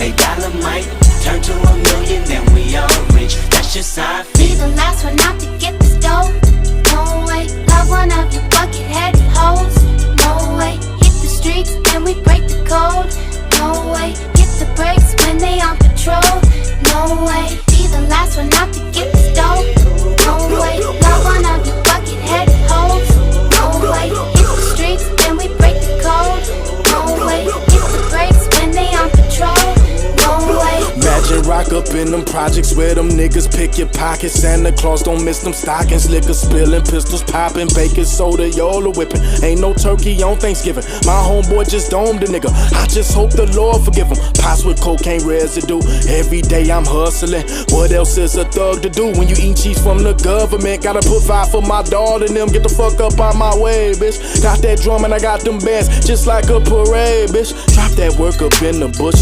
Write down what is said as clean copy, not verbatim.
A dollar might turn to a million, then we all rich. That's just how I Be feel. the last one out to get this dough. No way, love one of you bucket-headed hoes. No way, hit the streets and we break the code. No way, hit the brakes when they on patrol. No way, be the last one out to get this dough. No way, love one of you bucket-headed hoes. No way, hit the streets and we break the code. No way, hit the brakes when they on patrol. No way. Imagine rock up in them projects where them niggas pick your pockets. Santa Claus don't miss them stockings. Liquor spilling, pistols popping, baking soda, y'all are whipping. Ain't no turkey on Thanksgiving. My homeboy just domed a nigga. I just hope the Lord forgive him. Pots with cocaine residue. Every day I'm hustling. What else is a thug to do when you eat cheese from the government? Gotta provide for my daughter and them. Get the fuck up out my way, bitch. Got that drum and I got them bands just like a parade, bitch. Drop that work up in the bush.